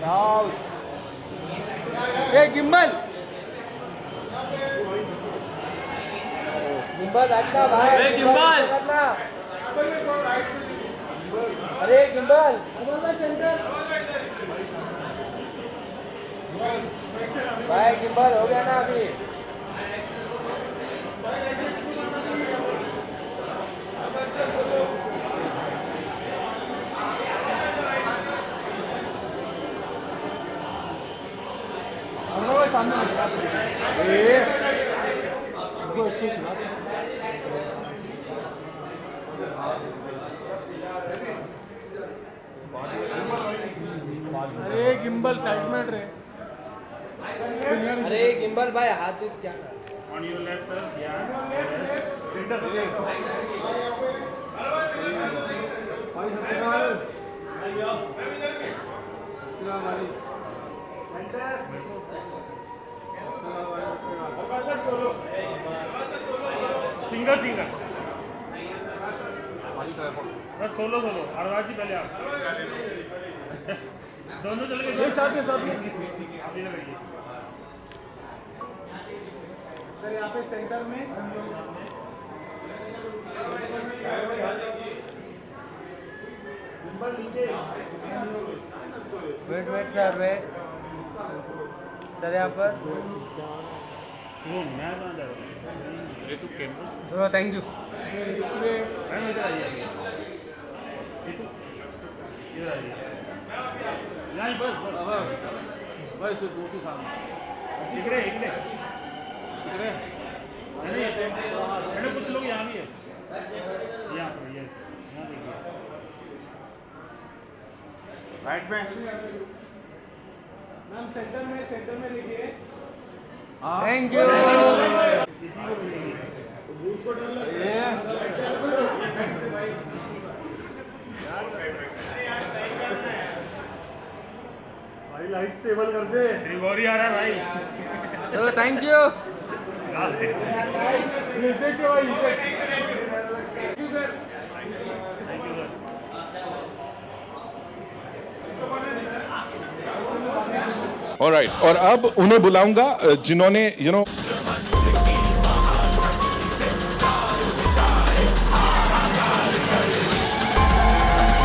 ए gimbal gimbal हटना भाई gimbal हटना अरे गिम्बल भाई गिम्बल हो गया ना अभी अरे गिम्बल साइड में रहे अरे गिम्बल भाई हाथ क्या On your left, sir. Yeah. Singer singer बस सोलो सोलो अरवाज जी पहले आप दोनों चले गए साथ में आप ही लगाइए सर यहाँ पे सेंटर में वेट सर वेट सर यहाँ पर वो मैं कहाँ जा रहा हूँ ये तो कैमरा चलो थैंक यू मैं इधर आइए ये तो इधर आइए यहाँ बस बस रोटी खाना इकडे इकडे मैंने कुछ लोग यहाँ भी है यहाँ पर यस यहाँ देखिए राइट में मैम सेंटर में देखिए थैंक यू भाई लाइट स्टेबल कर दे रिवॉरी आ रहा है भाई चलो थैंक यू ऑलराइट और अब उन्हें बुलाऊंगा जिन्होंने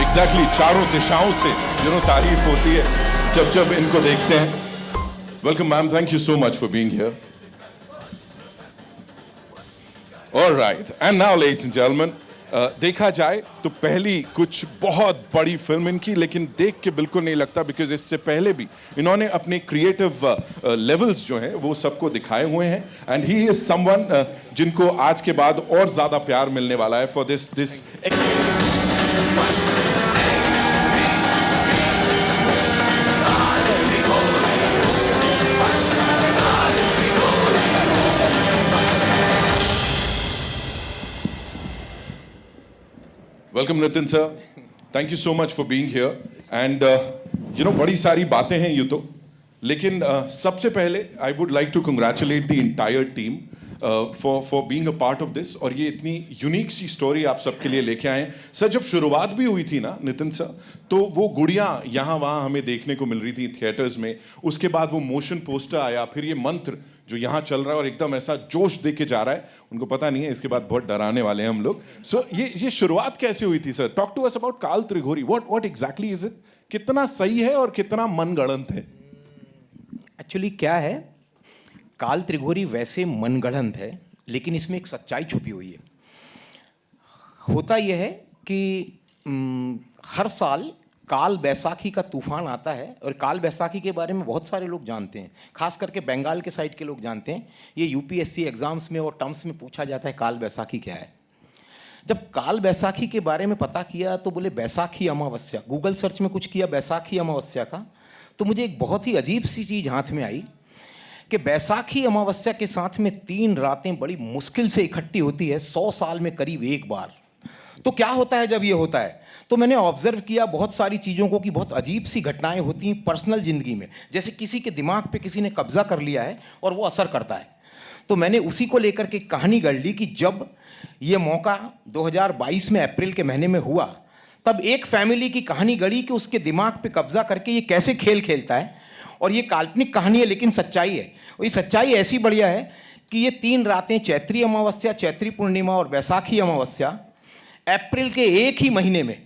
एग्जैक्टली चारों दिशाओं से तारीफ होती है जब इनको देखते हैं. Welcome ma'am, thank you so much for being here. Alright and now ladies and gentleman, देखा जाए तो पहली कुछ बहुत बड़ी फिल्म इनकी, लेकिन देख के बिल्कुल नहीं लगता बिकॉज इससे पहले भी इन्होंने अपने क्रिएटिव लेवल्स जो हैं वो सबको दिखाए हुए हैं. एंड ही इज समवन जिनको आज के बाद और ज्यादा प्यार मिलने वाला है for this welcome Nitin sir, thank you so much for being here. And बड़ी सारी बातें हैं ये तो, लेकिन सबसे पहले I would like to congratulate the entire team for being a part of this. और ये इतनी यूनिक सी स्टोरी आप सबके लिए लेके आए हैं. सर जब शुरुआत भी हुई थी ना नितिन सर, तो वो गुड़ियाँ यहाँ वहाँ हमें देखने को मिल रही थी थिएटर्स में. उसके बाद वो मोशन पोस्टर आया, फिर ये मंत्र जो यहाँ चल रहा है और एकदम ऐसा जोश दे के जा रहा है. उनको पता नहीं है इसके बाद बहुत डराने वाले हैं हम लोग. सो ये शुरुआत कैसे हुई थी sir? Talk to us about Kaal Trighori. What exactly is it? कितना सही है और कितना मनगढ़ंत है? एक्चुअली क्या है, काल त्रिघोरी वैसे मनगढ़ंत है, लेकिन इसमें एक सच्चाई छुपी हुई है. होता यह है कि हर साल काल बैसाखी का तूफान आता है, और काल बैसाखी के बारे में बहुत सारे लोग जानते हैं, खास करके बंगाल के साइड के लोग जानते हैं. ये यूपीएससी एग्जाम्स में और टर्म्स में पूछा जाता है काल बैसाखी क्या है. जब काल बैसाखी के बारे में पता किया तो बोले बैसाखी अमावस्या. गूगल सर्च में कुछ किया बैसाखी अमावस्या का, तो मुझे एक बहुत ही अजीब सी चीज़ हाथ में आई कि बैसाखी अमावस्या के साथ में 3 रातें बड़ी मुश्किल से इकट्ठी होती है 100 साल में करीब एक बार. तो क्या होता है जब ये होता है? तो मैंने ऑब्जर्व किया बहुत सारी चीज़ों को कि बहुत अजीब सी घटनाएं होती हैं पर्सनल ज़िंदगी में, जैसे किसी के दिमाग पे किसी ने कब्जा कर लिया है और वो असर करता है. तो मैंने उसी को लेकर के कहानी गढ़ ली कि जब ये मौका 2022 में अप्रैल के महीने में हुआ, तब एक फैमिली की कहानी गढ़ी कि उसके दिमाग पे कब्जा करके ये कैसे खेल खेलता है, और ये काल्पनिक कहानी है लेकिन सच्चाई है। और ये सच्चाई ऐसी बढ़िया है कि ये 3 रातें, चैत्री अमावस्या, चैत्री पूर्णिमा और बैसाखी अमावस्या, अप्रैल के एक ही महीने में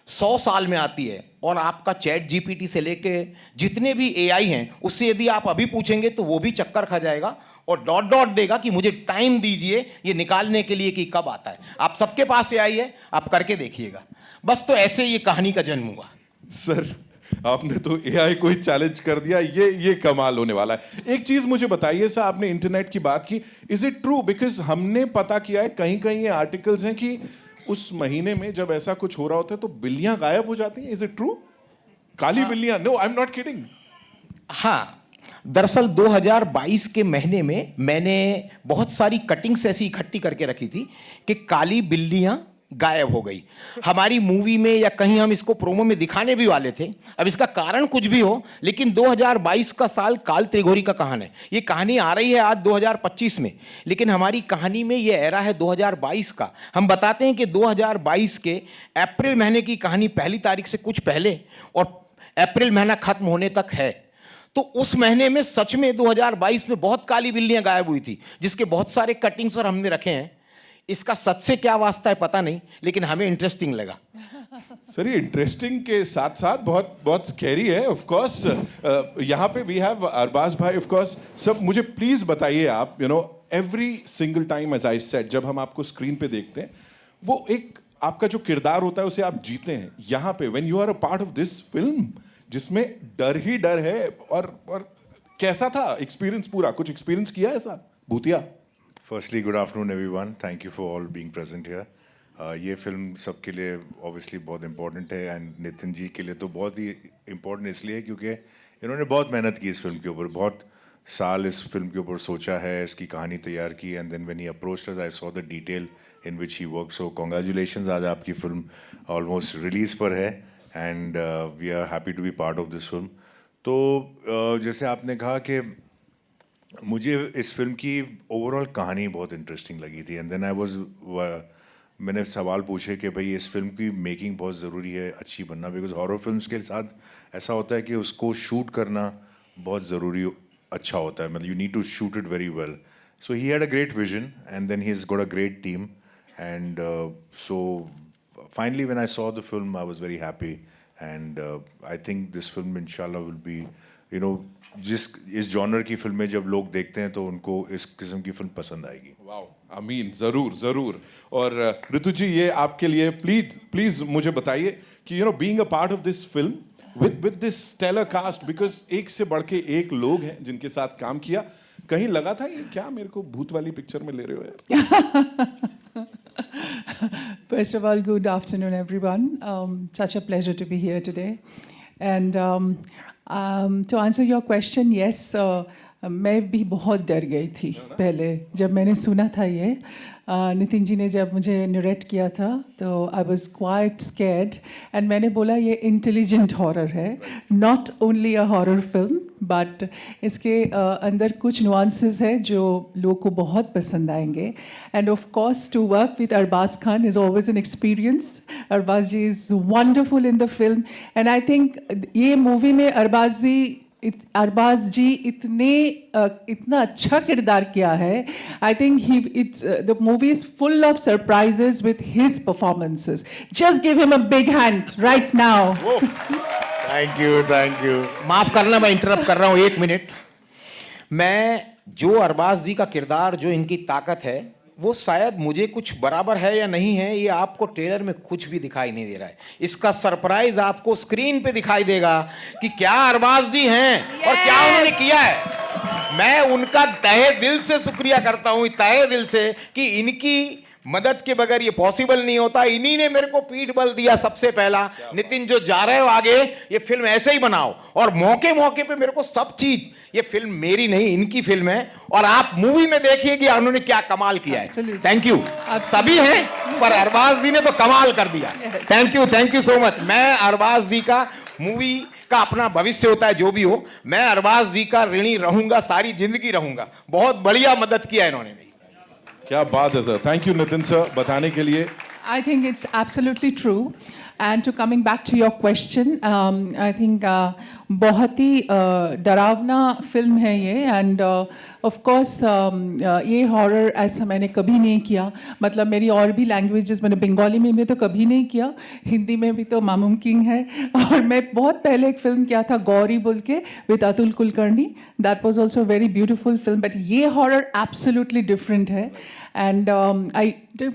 100 साल में आती है। और आपका चैट जीपीटी से लेके जितने भी एआई हैं, उससे यदि आप अभी पूछेंगे तो वो भी चक्कर खा जाएगा और डॉट डॉट देगा कि मुझे टाइम दीजिए ये निकालने के लिए कि कब आता है। आप सबके पास एआई है, आप करके देखिएगा। बस तो ऐसे ये कहानी का जन्म हुआ। सर आपने तो एआई को ही चैलेंज कर दिया, ये कमाल होने वाला है। एक चीज मुझे बताइए सर, आपने इंटरनेट की बात की, इज इट ट्रू? बिकॉज हमने पता किया है कहीं कहीं ये आर्टिकल्स हैं कि उस महीने में जब ऐसा कुछ हो रहा होता है तो बिल्लियां गायब हो जाती हैं। Is it true? काली बिल्लियां? No, I am not kidding. हाँ, दरअसल 2022 के महीने में मैंने बहुत सारी कटिंग्स ऐसी इकट्ठी करके रखी थी कि काली बिल्लियां गायब हो गई। हमारी मूवी में या कहीं हम इसको प्रोमो में दिखाने भी वाले थे। अब इसका कारण कुछ भी हो, लेकिन 2022 का साल काल त्रिघोरी का कहानी है। ये कहानी आ रही है आज 2025 में, लेकिन हमारी कहानी में ये एरा है 2022 का। हम बताते हैं कि 2022 के अप्रैल महीने की कहानी पहली तारीख से कुछ पहले और अप्रैल महीना खत्म होने तक है। तो उस महीने में सच में 2022 में बहुत काली बिल्लियां गायब हुई थी, जिसके बहुत सारे कटिंग्स और हमने रखे हैं। इसका सच से क्या वास्ता है पता नहीं, लेकिन हमें इंटरेस्टिंग लगा। सर ये इंटरेस्टिंग के साथ साथ बहुत बहुत स्कैरी है। ऑफ कोर्स यहाँ पे वी हैव अरबाज भाई। ऑफ कोर्स सब मुझे प्लीज बताइए आप, you know every single time as I said, जब हम आपको स्क्रीन पे देखते हैं वो एक आपका जो किरदार होता है उसे आप जीते हैं। यहाँ पे when you are a part of this film जिसमें डर ही डर है, और कैसा था एक्सपीरियंस पूरा? कुछ एक्सपीरियंस किया ऐसा भूतिया? Firstly good afternoon everyone, thank you for all being present here. ये फिल्म सबके लिए ऑब्वियसली बहुत इंपॉर्टेंट है, एंड नितिन जी के लिए तो बहुत ही इंपॉर्टेंट इसलिए क्योंकि इन्होंने बहुत मेहनत की इस फिल्म के ऊपर, बहुत साल इस फिल्म के ऊपर सोचा है, इसकी कहानी तैयार की, and then when he approached us I saw the detail in which he work. So congratulations, आज आपकी फिल्म ऑलमोस्ट रिलीज पर है and we are happy to be part of this film. तो जैसे आपने कहा कि मुझे इस फिल्म की ओवरऑल कहानी बहुत इंटरेस्टिंग लगी थी, एंड देन मैंने सवाल पूछे कि भाई इस फिल्म की मेकिंग बहुत ज़रूरी है, अच्छी बनना, बिकॉज हॉरर फिल्म्स के साथ ऐसा होता है कि उसको शूट करना बहुत ज़रूरी अच्छा होता है, मतलब you need to shoot it very well. So he had a great vision and then he has got a great team, and so finally when I saw the film I was very happy, and I think this film इंशाल्लाह will be, you know, इस genre की फिल्में जब लोग देखते हैं तो उनको इस किस्म की फिल्म पसंद आएगी। वाओ, अमीन, जरूर जरूर। और ऋतु जी ये आपके लिए प्लीज मुझे बताइए कि you know being a part of this film with this stellar cast, because एक से बढ़ के एक लोग हैं जिनके साथ काम किया, कहीं लगा था ये क्या मेरे को भूत वाली पिक्चर में ले रहे हो यार? First of all, good afternoon, everyone. Such a pleasure to be here today. And to answer your question, yes, मैं भी बहुत डर गई थी पहले जब मैंने सुना था ये। नितिन जी ने जब मुझे नरेट किया था तो I was quite scared, and मैंने बोला ये इंटेलिजेंट हॉरर है, not only a horror film, but इसके अंदर कुछ नुआंसेस है जो लोगों को बहुत पसंद आएंगे। And of course to work with Arbaaz Khan is always an experience. Arbaaz ji is wonderful in the film, and I think ये मूवी में अरबाज जी इतना अच्छा किरदार किया है। I think the movie is full of surprises with his performances. Just give him a big hand right now. Thank you, thank you. माफ करना मैं इंटरप्ट कर रहा हूँ 1 मिनट। मैं जो अरबाज जी का किरदार, जो इनकी ताकत है, वो शायद मुझे कुछ बराबर है या नहीं है, ये आपको ट्रेलर में कुछ भी दिखाई नहीं दे रहा है। इसका सरप्राइज आपको स्क्रीन पे दिखाई देगा कि क्या अरबाज जी हैं और क्या उन्होंने किया है। मैं उनका तहे दिल से शुक्रिया करता हूँ, तहे दिल से, कि इनकी मदद के बगैर ये पॉसिबल नहीं होता। इन्हीं ने मेरे को पीठ बल दिया सबसे पहला, नितिन जो जा रहे हो आगे, ये फिल्म ऐसे ही बनाओ, और मौके मौके पे मेरे को सब चीज, ये फिल्म मेरी नहीं इनकी फिल्म है, और आप मूवी में देखिए कि उन्होंने क्या कमाल किया है। Thank you. सभी हैं पर अरबाज जी ने तो कमाल कर दिया। Thank you so much. मैं अरबाज जी का, मूवी का अपना भविष्य होता है जो भी हो, मैं अरबाज जी का ऋणी रहूंगा, सारी जिंदगी रहूंगा। बहुत बढ़िया मदद किया इन्होंने। क्या बात है sir, thank you Nitin sir बताने के लिए। I think it's absolutely true. And to coming back to your question, I think बहुत ही डरावना फिल्म है ये, and of course ये horror ऐसा मैंने कभी नहीं किया. मतलब मेरी और भी languages, मैंने बंगाली में तो कभी नहीं किया, हिंदी में भी तो नामुमकिन है. और मैं बहुत पहले एक फिल्म किया था गौरी बोल के with Atul Kulkarni. That was also a very beautiful film, but ये horror absolutely different है. And I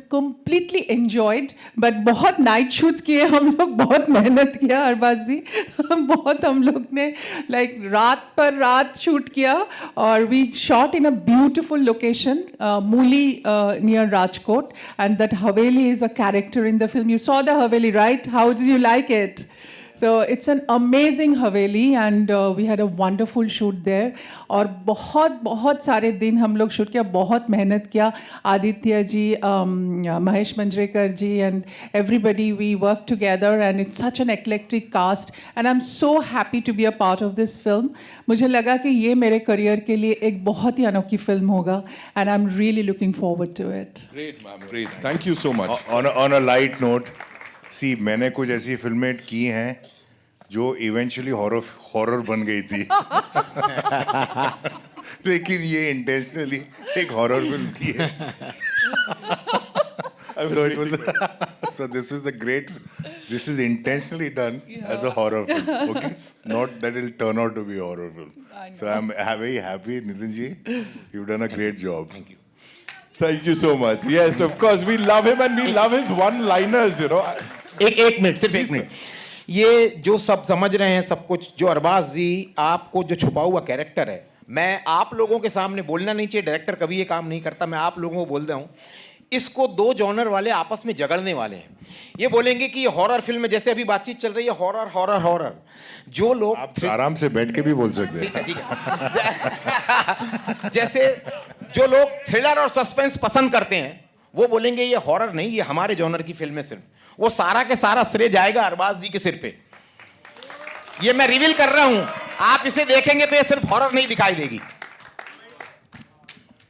completely enjoyed, but बहुत night shoots किए हम लोग, बहुत मेहनत किया अरबाज जी. बहुत हम लोग ने like रात पर रात shoot किया, और we shot in a beautiful location, Muli near Rajkot, and that Haveli is a character in the film. You saw the Haveli, right? How did you like it? So it's an amazing Haveli, and we had a wonderful shoot there. और बहुत सारे दिन हम लोग shoot किया, बहुत मेहनत किया. आदित्य जी, महेश मंजरेकर जी, and everybody, we worked together, and it's such an eclectic cast, and I'm so happy to be a part of this film. मुझे लगा कि ये मेरे करियर के लिए एक बहुत ही अनोखी फिल्म होगा, and I'm really looking forward to it. Great, ma'am. Great. Thank you so much. On a light note, see, मैंने कुछ ऐसी फिल्में की हैं जो इवेंचुअली हॉरर बन गई थी. लेकिन ये इंटेंशनली एक हॉरर फिल्म की है. So this is intentionally done as a horror film. Okay, not that it'll turn out to be a horror film. So I'm very happy, Nitin ji. You've done a great job. Thank you. Thank you so much. Yes, of course, we love him and we love his one-liners, you know. एक minute, सिर्फ एक minute. ये जो सब समझ रहे हैं सब कुछ, जो अरबाज जी आपको जो छुपा हुआ कैरेक्टर है, मैं आप लोगों के सामने बोलना नहीं चाहिए, डायरेक्टर कभी ये काम नहीं करता, मैं आप लोगों को बोल रहा हूँ, इसको दो जॉनर वाले आपस में झगड़ने वाले हैं. ये बोलेंगे कि ये हॉरर फिल्म है, जैसे अभी बातचीत चल रही है, हॉरर हॉरर हॉरर. जो लोग आप आराम से बैठ के भी बोल सकते हैं. ठीक है. जैसे जो लोग थ्रिलर और सस्पेंस पसंद करते हैं, वो बोलेंगे ये हॉरर नहीं, ये हमारे जॉनर की फिल्म है. सिर्फ वो सारा के सारा श्रेय जाएगा अरबाज जी के सिर पे. ये मैं रिवील कर रहा हूं, आप इसे देखेंगे तो ये सिर्फ हॉरर नहीं दिखाई देगी.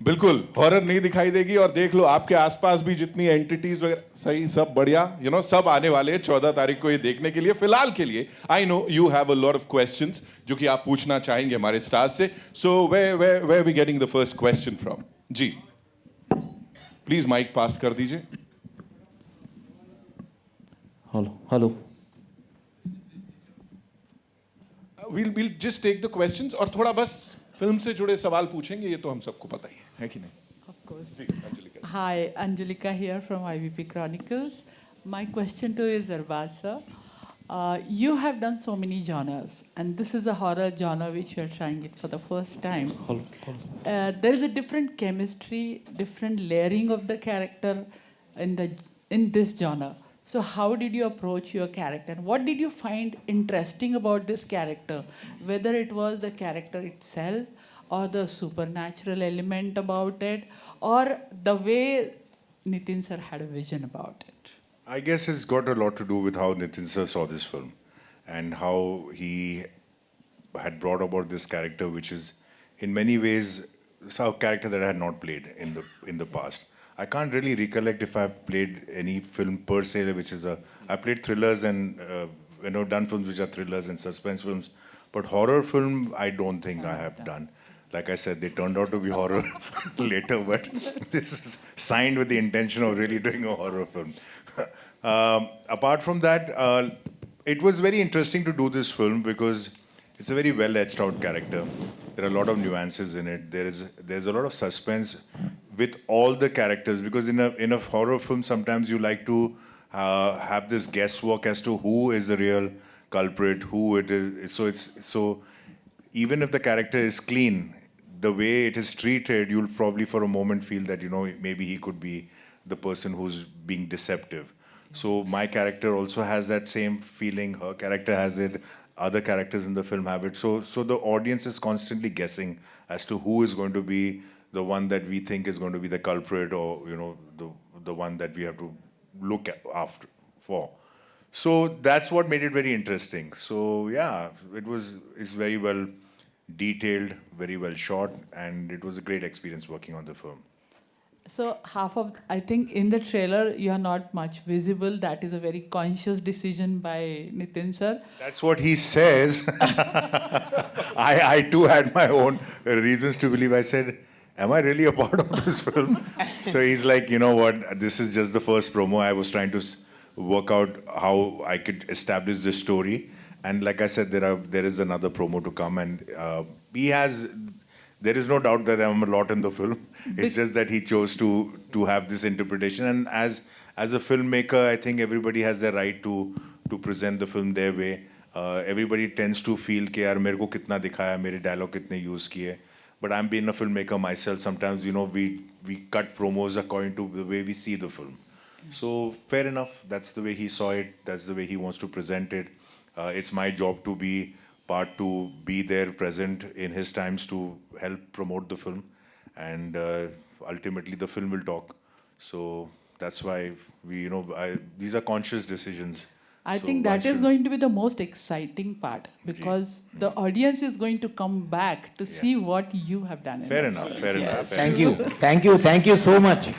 बिल्कुल हॉरर नहीं दिखाई देगी. और देख लो आपके आसपास भी जितनी एंटिटीज वगैरह, सही सब बढ़िया, यू नो, सब आने वाले हैं 14 तारीख को ये देखने के लिए. फिलहाल के लिए I know you have a lot of questions जो कि आप पूछना चाहेंगे हमारे स्टार्स से. So where we getting the first question from? जी प्लीज माइक पास कर दीजिए. Hello. we'll just take the questions और थोड़ा बस फिल्म से जुड़े सवाल पूछेंगे, ये तो हम सबको पता ही है कि नहीं? Of course. Ji, Anjalika. Hi, Angelika here from IVP Chronicles. My question to you is Arbaz sir. You have done so many genres, and this is a horror genre which you are trying it for the first time. There is a different chemistry, different layering of the character in this genre. So how did you approach your character? What did you find interesting about this character? Whether it was the character itself, or the supernatural element about it, or the way Nitin sir had a vision about it? I guess it's got a lot to do with how Nitin sir saw this film and how he had brought about this character, which is in many ways a character that I had not played in the past. I can't really recollect if I've played any film per se, which is I played thrillers and done films which are thrillers and suspense films, but horror film I don't think I have done. Like I said, they turned out to be horror later, but this is signed with the intention of really doing a horror film. Apart from that, it was very interesting to do this film because it's a very well etched out character. There are a lot of nuances in it. There's a lot of suspense with all the characters, because in a horror film sometimes you like to have this guesswork as to who is the real culprit, who it is. So even if the character is clean, the way it is treated, you'll probably for a moment feel that maybe he could be the person who's being deceptive. So my character also has that same feeling. Her character has it. Other characters in the film have it. So the audience is constantly guessing as to who is going to be the one that we think is going to be the culprit, or the one that we have to look after for. So that's what made it very interesting. So yeah, it's very well detailed, very well shot, and it was a great experience working on the film. So half of, I think in the trailer you are not much visible. That is a very conscious decision by Nitin sir. That's what he says. I too had my own reasons to believe. I said, am I really a part of this film? So he's like, you know what, this is just the first promo. I was trying to work out how I could establish this story. And like I said, there is another promo to come. And there is no doubt that I'm a lot in the film. It's just that he chose to have this interpretation. And as a filmmaker, I think everybody has the right to present the film their way. Everybody tends to feel कि यार मेरे को कितना दिखाया, मेरे dialogue कितने use किए. But I'm being a filmmaker myself. Sometimes, you know, we cut promos according to the way we see the film. So fair enough. That's the way he saw it. That's the way he wants to present it. It's my job to be there, present in his times to help promote the film, and ultimately the film will talk. So that's why these are conscious decisions. I So think why that is should- going to be the most exciting part, because the audience is going to come back to see what you have done. in Fair the enough. film. Fair enough. Fair Thank you, thank you, thank you so much.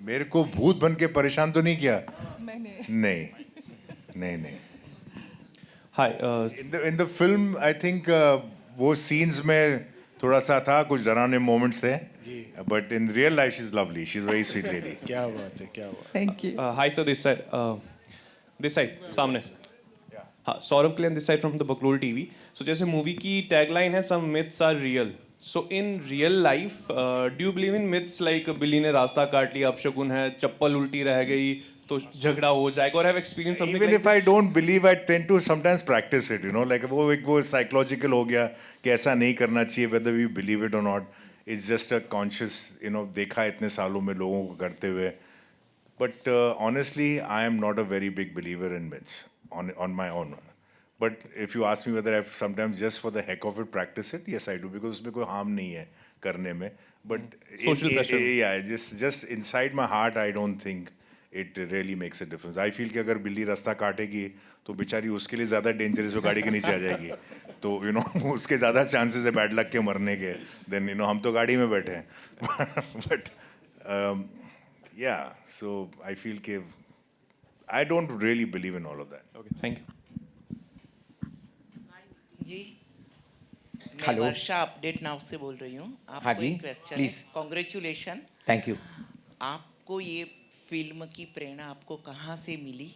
मेरे को भूत बन के परेशान तो नहीं किया? नहीं, नहीं. Hi, In the film, I think वो scenes में थोड़ा सा था, कुछ डरावने moments थे. But in real life, she's lovely. She's a very sweet lady. क्या बात है, क्या बात Thank you. hi sir, this side, सामने. हाँ, सौरभ कल्याण this side from the Baklol TV. So जैसे मूवी की टैगलाइन है, some myths are real. So in real life, do you believe in myths like बिल्ली ने रास्ता काट लिया, अपशगुन है, चप्पल उल्टी रह गई, तो झगड़ा हो जाएगा, or have experienced something Even like if I this? don't believe, I tend to sometimes practice it. You know, like वो psychological हो गया कि ऐसा नहीं करना चाहिए, whether we believe it or not. It's just a conscious, देखा इतने सालों में लोगों को करते हुए. But honestly, I am not a very big believer in myths on my own. But if you ask me whether I sometimes just for the heck of it practice it, yes I do, because उसमें कोई harm नहीं है करने में. But Social pressure. yeah, just inside my heart, I don't think it really makes a difference. I feel कि अगर बिल्ली रास्ता काटेगी तो बेचारी उसके लिए ज़्यादा डेंजरस वो गाड़ी के नीचे आ जाएगी. तो उसके ज़्यादा चांसेस है बैड लक के मरने के. Then हम तो गाड़ी में बैठे हैं. But yeah, so I feel कि I don't really believe in all of that. Okay, thank you. जी मैं हेलो। वर्षा अपडेट नाउ से बोल रही हूँ. हाँ आपको जी, एक क्वेश्चन प्लीज। है. कॉन्ग्रेचुलेशन. Thank you. आपको ये फिल्म की प्रेरणा आपको कहाँ से मिली,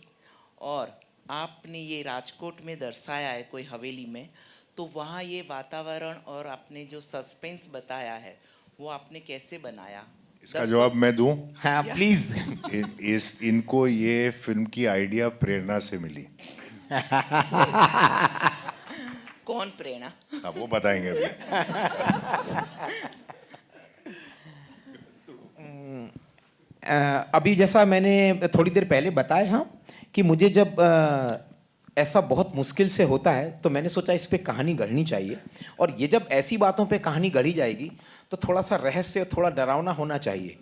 और आपने ये राजकोट में दर्शाया है कोई हवेली में, तो वहाँ ये वातावरण और आपने जो सस्पेंस बताया है वो आपने कैसे बनाया? इसका जवाब मैं दूं? हाँ प्लीज. इनको ये फिल्म की आइडिया प्रेरणा से मिली. कौन प्रेरणा? हाँ, वो बताएंगे अभी. अभी जैसा मैंने थोड़ी देर पहले बताया हाँ कि मुझे जब ऐसा बहुत मुश्किल से होता है तो मैंने सोचा इस पे कहानी गढ़नी चाहिए, और ये जब ऐसी बातों पे कहानी गढ़ी जाएगी तो थोड़ा सा रहस्य, थोड़ा डरावना होना चाहिए.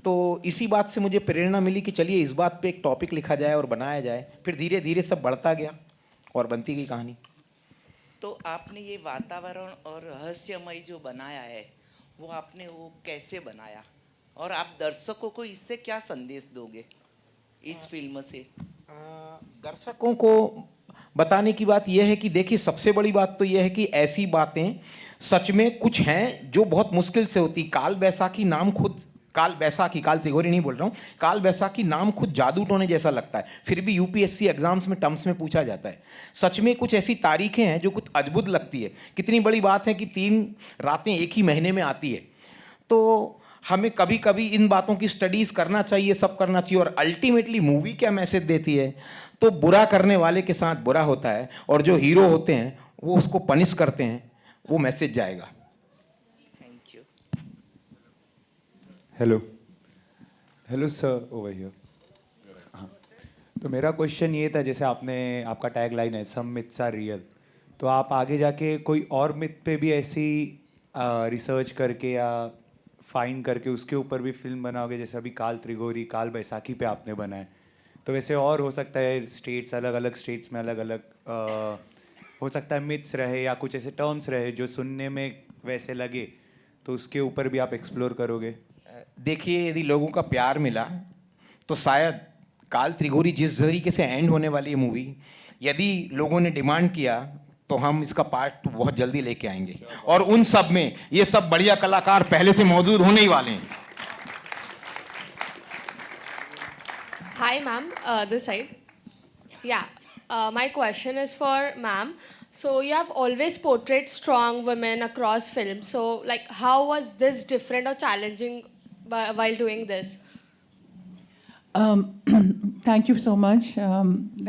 तो इसी बात से मुझे प्रेरणा मिली कि चलिए इस बात पे एक टॉपिक लिखा जाए और बनाया जाए. फिर धीरे धीरे सब बढ़ता गया और बनती गई कहानी. तो आपने ये वातावरण और रहस्यमय जो बनाया है वो आपने वो कैसे बनाया, और आप दर्शकों को इससे क्या संदेश दोगे इस फिल्म से? दर्शकों को बताने की बात यह है कि देखिए सबसे बड़ी बात तो यह है कि ऐसी बातें सच में कुछ हैं जो बहुत मुश्किल से होती. काल बैसाखी नाम खुद, काल त्रिगोरी नहीं बोल रहा हूँ, काल बैसाखी नाम खुद जादू टोने जैसा लगता है, फिर भी यूपीएससी एग्जाम्स में टर्म्स में पूछा जाता है. सच में कुछ ऐसी तारीखें हैं जो कुछ अद्भुत लगती है. कितनी बड़ी बात है कि 3 रातें एक ही महीने में आती है. तो हमें कभी कभी इन बातों की स्टडीज़ करना चाहिए, सब करना चाहिए. और अल्टीमेटली मूवी क्या मैसेज देती है, तो बुरा करने वाले के साथ बुरा होता है और जो हीरो होते हैं वो उसको पनिश करते हैं, वो मैसेज जाएगा. Thank you. Hello sir, over here. हाँ, तो मेरा क्वेश्चन ये था, जैसे आपका टैग लाइन है सम मिथ्स आर रियल, तो आप आगे जाके कोई और मिथ पे भी ऐसी रिसर्च करके या फाइंड करके उसके ऊपर भी फिल्म बनाओगे, जैसे अभी काल त्रिगोरी, काल बैसाखी पे आपने बनाए, तो वैसे और हो सकता है स्टेट्स अलग अलग स्टेट्स में अलग अलग हो सकता है मिथ्स रहे या कुछ ऐसे टर्म्स रहे जो सुनने में वैसे लगे, तो उसके ऊपर भी आप एक्सप्लोर करोगे? देखिए, यदि लोगों का प्यार मिला तो शायद काल त्रिगोरी जिस तरीके से एंड होने वाली है मूवी, यदि लोगों ने डिमांड किया तो हम इसका पार्ट 2 बहुत जल्दी लेके आएंगे, और उन सब में ये सब बढ़िया कलाकार पहले से मौजूद होने ही वाले हैं। Hi, ma'am. This side. Yeah. My question is for ma'am. So you have always portrayed strong women across films. So, like, how was this different or challenging while doing this? Thank you so much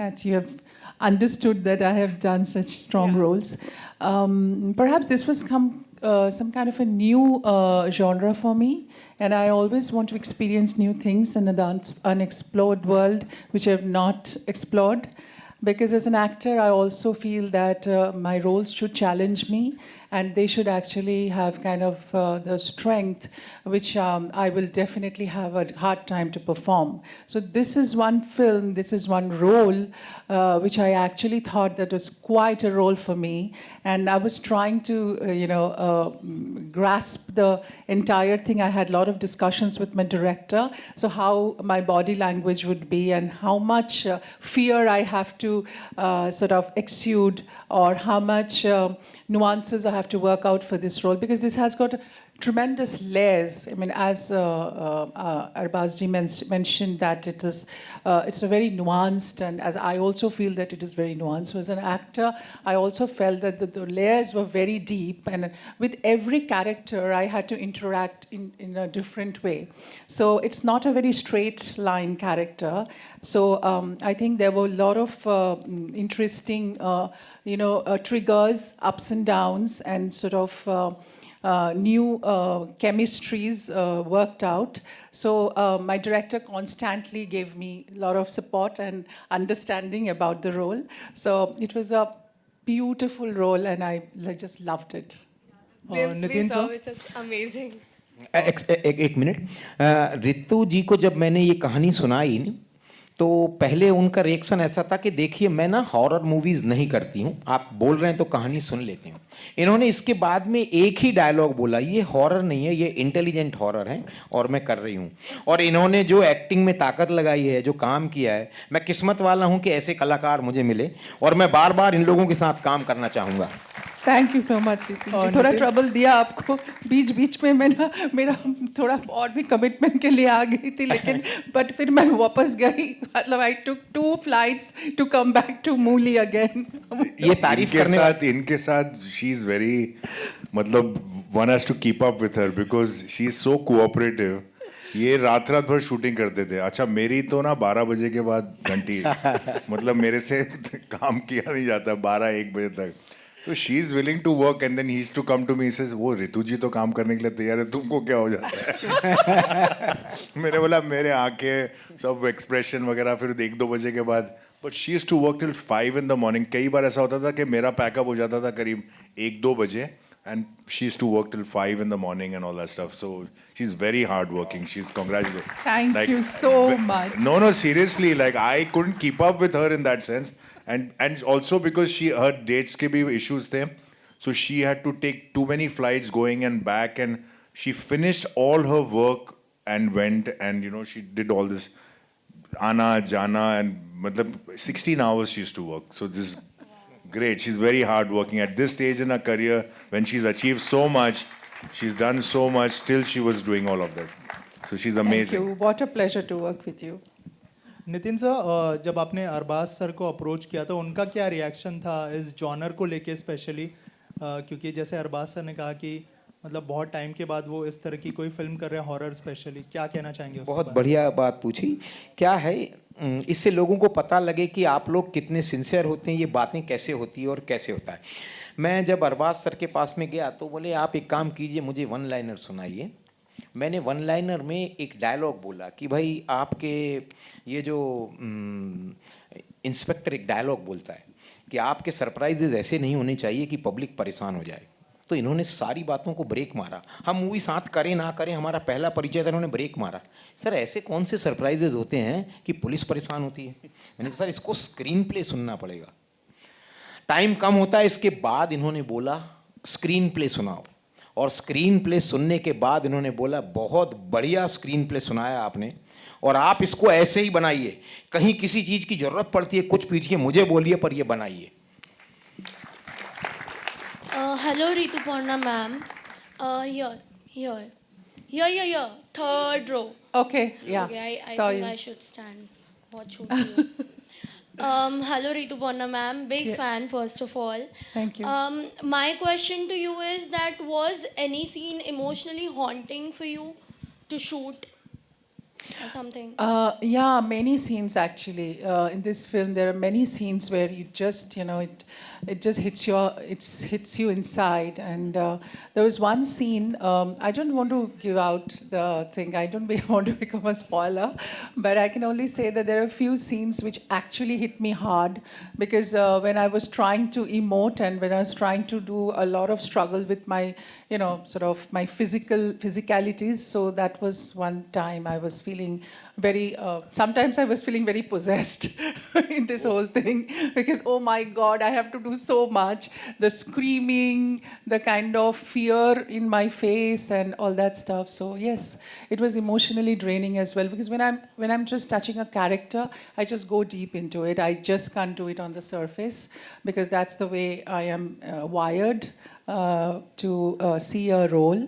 that you have understood that I have done such strong roles. Perhaps this was some kind of a new genre for me, and I always want to experience new things in an unexplored world which I have not explored. Because as an actor, I also feel that my roles should challenge me, and they should actually have kind of the strength which I will definitely have a hard time to perform. So this is one film, this is one role which I actually thought that was quite a role for me, and I was trying to grasp the entire thing. I had a lot of discussions with my director, so how my body language would be and how much fear I have to sort of exude, or how much nuances I have to work out for this role, because this has got tremendous layers. I mean, as Arbazji mentioned, that it's a very nuanced, and as I also feel that it is very nuanced. So as an actor, I also felt that the layers were very deep, and with every character, I had to interact in a different way. So it's not a very straight line character. So I think there were a lot of interesting, triggers, ups and downs, and sort of new chemistries worked out. So my director constantly gave me a lot of support and understanding about the role. So it was a beautiful role, and I just loved it. Films we Nitin saw, sir? which is amazing. एक minute, Ritu जी को जब मैंने ये कहानी सुनाई न, तो पहले उनका रिएक्शन ऐसा था कि देखिए, मैं ना हॉरर मूवीज़ नहीं करती हूँ, आप बोल रहे हैं तो कहानी सुन लेती हूँ। इन्होंने इसके बाद में एक ही डायलॉग बोला, ये हॉरर नहीं है, ये इंटेलिजेंट हॉरर है और मैं कर रही हूँ। और इन्होंने जो एक्टिंग में ताकत लगाई है, जो काम किया है, मैं किस्मत वाला हूँ कि ऐसे कलाकार मुझे मिले, और मैं बार बार इन लोगों के साथ काम करना चाहूँगा। Thank you so much Nitin ji, थोड़ा ट्रबल दिया आपको बीच बीच में, मैं ना मेरा थोड़ा और भी कमिटमेंट के लिए आ गई थी, लेकिन बट फिर मैं वापस गई, मतलब I took 2 flights to come back to मूली अगेन। ये तारीफ करने इनके साथ शी इज वेरी, मतलब one has to keep up with her because she is so cooperative. ये रात रात भर शूटिंग करते थे। अच्छा, मेरी तो ना 12 बजे के बाद घंटी मतलब मेरे से काम किया नहीं जाता 12-1 बजे तक। तो she is willing to work, and then he is to come to me, says वो ऋतु जी तो काम करने के लिए तैयार है, तुमको क्या हो जाता है? मैंने बोला मेरे आंखें सब एक्सप्रेशन वगैरह, फिर 1-2 बजे के बाद। But she is to work till 5 in the morning। कई बार ऐसा होता था कि मेरा पैकअप हो जाता था करीब 1-2 बजे, and she used to work till 5 in the morning and all that stuff. So she's very hardworking. She's congratulated. Thank you so much. No, seriously, like I couldn't keep up with her in that sense, and also because her dates ke bhi issues the, so she had to take too many flights going and back, and she finished all her work and went, and she did all this Ana Jana, and matlab 16 hours she used to work. So this is great. She's very hardworking at this stage in her career, when she's achieved so much, she's done so much, still she was doing all of that. So she's amazing. Thank you. What a pleasure to work with you. Nitin sir, जब आपने Arbaaz sir को approach किया तो उनका क्या reaction था इस genre को लेके स्पेशली, क्योंकि जैसे अरबाज सर ने कहा कि मतलब बहुत टाइम के बाद वो इस तरह की कोई फिल्म कर रहे हैं हॉरर स्पेशली, क्या कहना चाहेंगे? बहुत बढ़िया बात पूछी। क्या है, इससे लोगों को पता लगे कि आप लोग कितने सिंसियर होते हैं, ये बातें कैसे होती है और कैसे होता है। मैं जब अरबाज सर के पास में गया तो बोले आप एक काम कीजिए, मुझे 1 लाइनर सुनाइए। मैंने 1 लाइनर में एक डायलॉग बोला कि भाई आपके ये जो इंस्पेक्टर एक डायलॉग बोलता है कि आपके सरप्राइजेज ऐसे नहीं होने चाहिए कि पब्लिक परेशान हो जाए। तो इन्होंने सारी बातों को ब्रेक मारा। हम मूवी साथ करें ना करें, हमारा पहला परिचय था, इन्होंने ब्रेक मारा। सर ऐसे कौन से सरप्राइजेज होते हैं कि पुलिस परेशान होती है? मैंने कहा सर इसको स्क्रीन प्ले सुनना पड़ेगा। टाइम कम होता है, इसके बाद इन्होंने बोला स्क्रीन प्ले सुनाओ, और स्क्रीन प्ले सुनने के बाद इन्होंने बोला बहुत बढ़िया स्क्रीन प्ले सुनाया आपने, और आप इसको ऐसे ही बनाइए, कहीं किसी चीज़ की ज़रूरत पड़ती है कुछ पीछे मुझे बोलिए, पर ये बनाइए। Hello, Rituparna ma'am. Here. Third row. Okay, yeah. Okay, I Saw think you. I should stand. What should you? Hello, Rituparna ma'am. Big Yeah. fan, first of all. Thank you. My question to you is that was any scene emotionally haunting for you to shoot or something? Yeah, many scenes actually. In this film, there are many scenes where you just, it just hits you inside. And there was one scene. I don't want to give out the thing. I don't want to become a spoiler, but I can only say that there are a few scenes which actually hit me hard because when I was trying to emote and when I was trying to do a lot of struggle with my, sort of my physicalities. So that was one time I was feeling very, sometimes I was feeling very possessed in this whole thing because, oh my God, I have to do so much. The screaming, the kind of fear in my face and all that stuff. So yes, it was emotionally draining as well because when I'm just touching a character, I just go deep into it. I just can't do it on the surface because that's the way I am wired. To see a role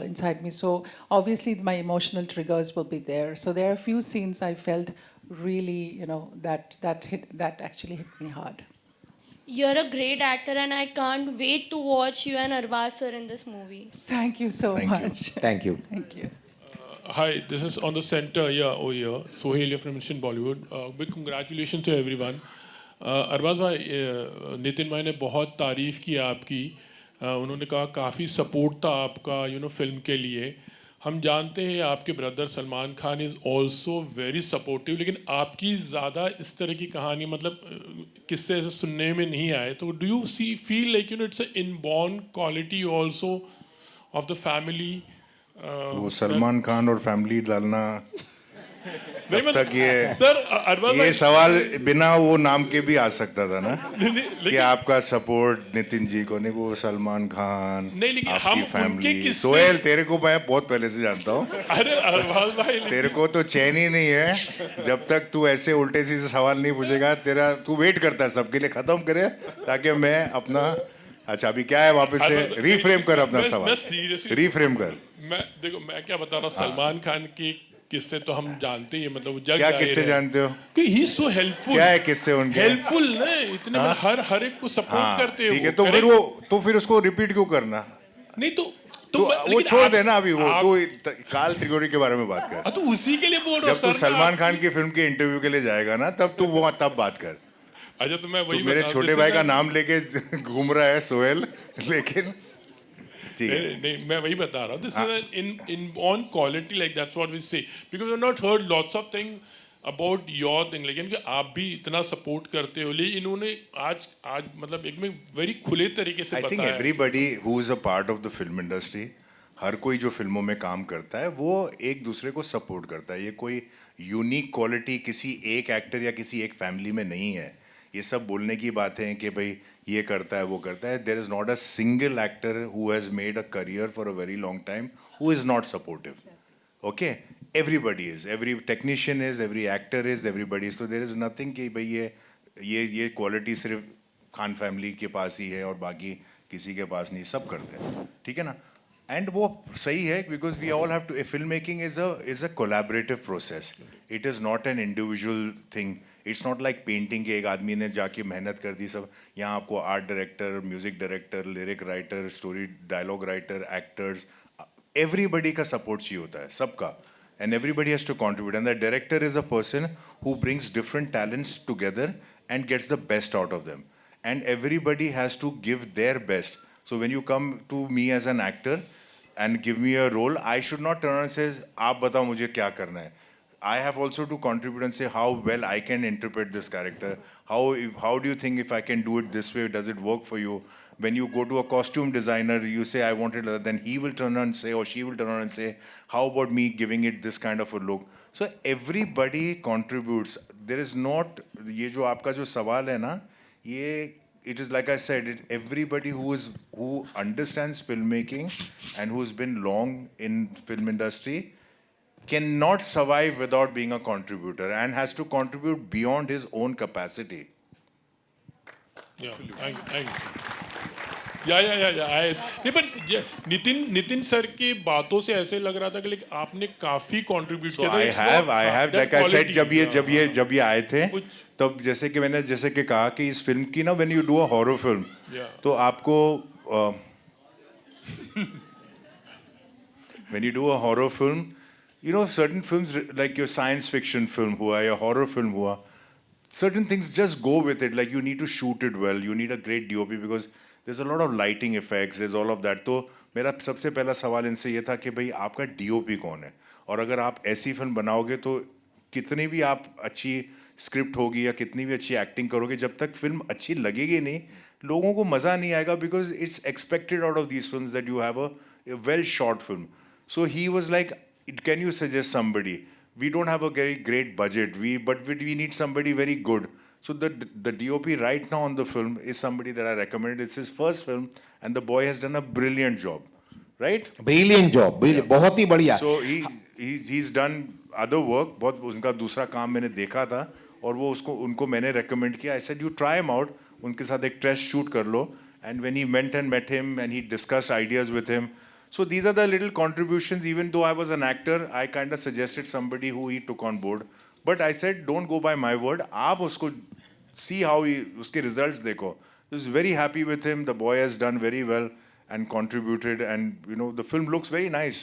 inside me. So obviously my emotional triggers will be there. So there are a few scenes I felt really, that actually hit me hard. You're a great actor and I can't wait to watch you and Arbaz sir in this movie. Thank you so much. Thank you. Thank you. Hi, this is on the center over here. Sohail here from Mission Bollywood. Big congratulations to everyone. Arbaaz भाई, नितिन भाई ने बहुत तारीफ़ की आपकी. उन्होंने कहा काफ़ी सपोर्ट था आपका फिल्म के लिए. हम जानते हैं आपके brother Salman Khan is also very supportive, लेकिन आपकी ज़्यादा इस तरह की कहानी मतलब किस्से ऐसे सुनने में नहीं आए. तो do you feel like it's a inborn quality also of the family? वो सलमान खान और फैमिली डालना तब तक सर ये सवाल बिना वो नाम के भी आ सकता था ना कि आपका सपोर्ट नितिन जी को नहीं, वो सलमान खान आपकी फैमिली. सोहेल तेरे को मैं बहुत पहले से जानता हूँ. अरे अरबाज भाई, तेरे को तो चैन ही नहीं है जब तक तू ऐसे उल्टे सीधे सवाल नहीं पूछेगा. तू वेट करता है सबके लिए खत्म करे ताकि मैं अपना. अच्छा अभी क्या है, वापस से रीफ्रेम कर अपना सवाल, रीफ्रेम कर. मैं क्या बता रहा हूँ, सलमान खान की किस्से तो हम जानते ही, मतलब क्या किस्से जानते हो? कि ही इज सो हेल्पफुल. क्या है किस्से उनके? हेल्पफुल ना इतने, हर एक को सपोर्ट करते हैं. ठीक है, तो फिर उसको रिपीट क्यों करना? नहीं तो वो छोड़ देना अभी. वो तो काल त्रिगोरी के बारे में बात कर. तो उसी के लिए बोल रहा हूँ. जब तू सलमान खान की फिल्म के इंटरव्यू के लिए जाएगा ना, तब तू वो तब बात कर. अच्छा तो मैं वही मेरे छोटे भाई का नाम लेके घूम रहा है सोहेल, लेकिन नहीं मैं वही बता रहा हूँ. This is in on quality, like that's what we say, because we not heard lots of thing about your thing, लेकिन कि आप भी इतना सपोर्ट करते हो. लेकिन इन्होंने आज मतलब एक में वेरी खुले तरीके से बताया. I think everybody who is a part of the film industry, हर कोई जो फिल्मों में काम करता है वो एक दूसरे को सपोर्ट करता है. ये कोई यूनिक क्वालिटी किसी एक एक्टर या किसी एक फैमिली में नहीं है. ये सब बोलने की बातें हैं कि भाई ये करता है वो करता है. There is not a single actor who has made a career for a very long time who is not supportive. Okay, everybody is, every technician is, every actor is, everybody. So there is nothing कि भाई ये quality सिर्फ Khan family के पास ही है और बाकी किसी के पास नहीं. सब करते हैं, ठीक है ना. एंड वो सही है because we all have to. Film making is a collaborative process. It is not an individual thing. It's not like painting के एक आदमी ने जाके मेहनत कर दी. सब यहाँ आपको art director, music director, lyric writer, story dialogue writer, actors, everybody का सपोर्ट चाहिए होता है, सबका. And everybody has to contribute. And the director is a person who brings different talents together and gets the best out of them. And everybody has to give their best. So when you come to me as an actor and give me a role, I should not turn and say, "आप बताओ मुझे क्या करना है." I have also to contribute and say how well I can interpret this character. How do you think if I can do it this way, does it work for you? when you go to a costume designer, you say I want it like that, then he will turn around and say, or she will turn around and say, how about me giving it this kind of a look? So everybody contributes. There is not, ये जो आपका जो सवाल है ना, ये it is like I said, everybody who understands filmmaking and who's been long in film industry cannot survive without being a contributor and has to contribute beyond his own capacity. Yeah, thank you. नहीं पर Nitin sir की बातों से ऐसे लग रहा था कि लेकिन आपने काफी कंट्रीब्यूट So किया था. I have like I said जब ये आए थे कुछ- तब जैसे कि कहा कि इस फिल्म की ना when you do a horror film तो आपको when you do a horror film, you know, certain films like your science fiction film हुआ या horror film हुआ, certain things just go with it. Like you need to shoot it well, you need a great DOP because there's a lot of lighting effects, there's all of that. तो मेरा सबसे पहला सवाल इनसे ये था कि भाई आपका DOP कौन है, और अगर आप ऐसी फिल्म बनाओगे तो कितनी भी आप अच्छी स्क्रिप्ट होगी या कितनी भी अच्छी एक्टिंग करोगे, जब तक फिल्म अच्छी लगेगी नहीं, लोगों को मज़ा नहीं आएगा, because it's expected out of these films that you have a well short film. So he was like, can you suggest somebody? We don't have a very great budget, but we need somebody very good. So the DOP right now on the film is somebody that I recommended. It's his first film, and the boy has done a brilliant job, right? Brilliant job, बहुत ही बढ़िया. So he's done other work. बहुत उनका दूसरा काम मैंने देखा था और वो उनको मैंने recommend किया. I said you try him out. उनके साथ एक test shoot कर लो. And when he went and met him and he discussed ideas with him. So these are the little contributions. Even though I was an actor, I kind of suggested somebody who he took on board. But I said, don't go by my word. आप उसको see how उसके results देखो. I was very happy with him. The boy has done very well and contributed, and you know the film looks very nice.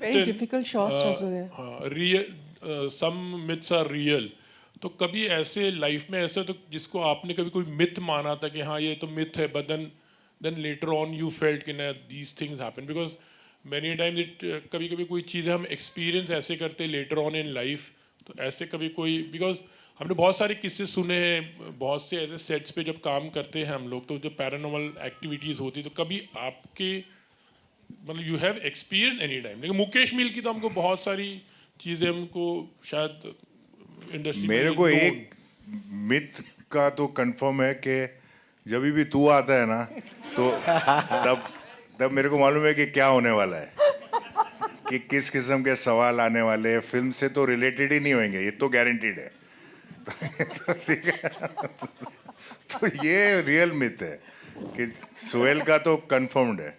Very difficult shots also there. Real some myths are real. तो कभी ऐसे life में ऐसे तो जिसको आपने कभी कोई मिथ माना था कि हाँ ये तो मिथ है, but then later on you felt कि ना these things happen, because many times कभी कभी कोई चीज़ें हम experience ऐसे करते later on in life. तो ऐसे कभी कोई, because हमने बहुत सारे किस्से सुने हैं, बहुत से ऐसे सेट्स पे जब काम करते हैं हम लोग, तो जो पैरानॉर्मल एक्टिविटीज़ होती, तो कभी आपके मतलब you have experience any time. लेकिन मुकेश मिल की तो हमको बहुत सारी चीज़ें हमको शायद इंडस्ट्री मेरे को एक मिथ का तो कंफर्म है कि जब भी तू आता है ना तो तब मेरे को मालूम है कि क्या होने वाला है, कि किस किस्म के सवाल आने वाले हैं. फिल्म से तो रिलेटेड ही नहीं होंगे, ये तो गारंटीड है. तो ठीक है. तो ये रियल मिथ है कि सोहेल का तो कंफर्म्ड है.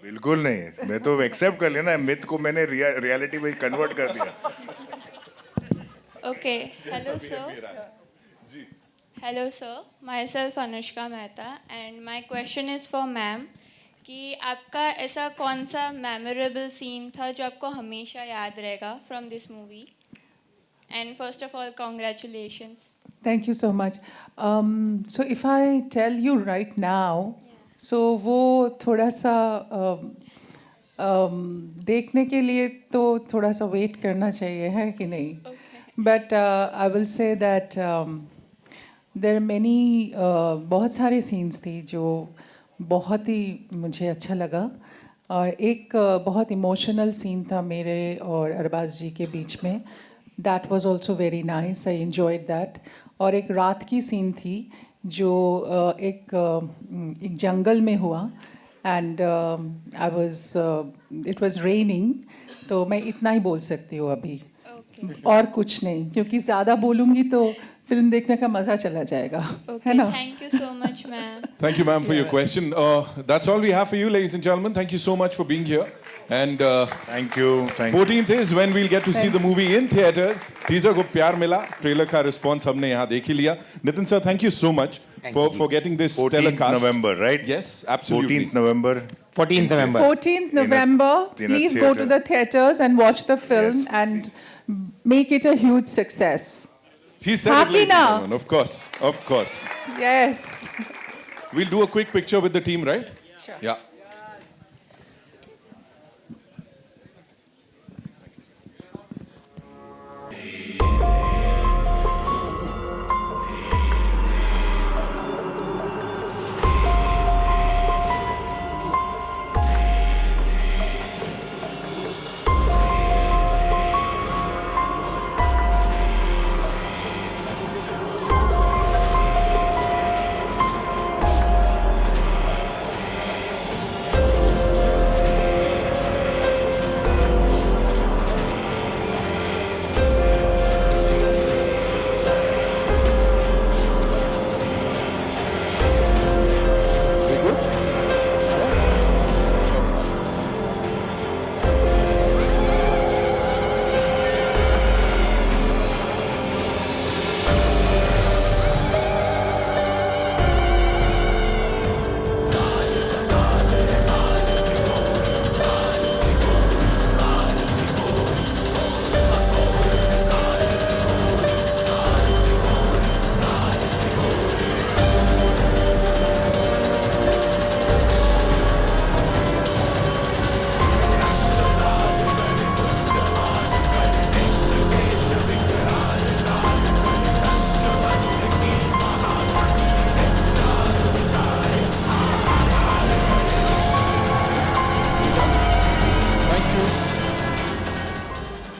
बिल्कुल नहीं, मैं तो एक्सेप्ट कर लिया ना मिथ को, मैंने रियलिटी में कन्वर्ट कर दिया. Okay. Hello, sir. Hello, sir. Myself Anushka Mehta, and my question is for ma'am. कि आपका ऐसा कौन सा memorable scene था जो आपको हमेशा याद रहेगा from this movie? And first of all, congratulations. Thank you so much. So if I tell you right now, so वो थोड़ा सा देखने के लिए तो थोड़ा सा वेट करना चाहिए, है कि नहीं? But I will say that there are many बहुत सारे scenes थी जो बहुत ही मुझे अच्छा लगा, और एक बहुत इमोशनल सीन था मेरे और अरबाज जी के बीच में. That was also very nice. I enjoyed that. और एक रात की सीन थी जो एक जंगल में हुआ, and it was raining. तो मैं इतना ही बोल सकती हूँ अभी, और कुछ नहीं, क्योंकि ज़्यादा बोलूँगी तो फिल्म देखने का मज़ा चला जाएगा, है ना? Thank you so much, ma'am. Thank you, ma'am, for your question. That's all we have for you, ladies and gentlemen. Thank you so much for being here. And thank you. 14th is when we'll get to see the movie in theaters. Teaser को प्यार मिला, trailer का response हमने यहाँ देख ही लिया. Nitin sir, thank you so much for getting this 14th telecast. November, right? Yes, absolutely. 14th November. 14th November. 14th November. In a Please go to theatre. the theaters and watch the film, Yes, and make it a huge success. She said Happy it, ladies and now. gentlemen. Of course, of course. Yes. We'll do a quick picture with the team, right? Sure. Yeah.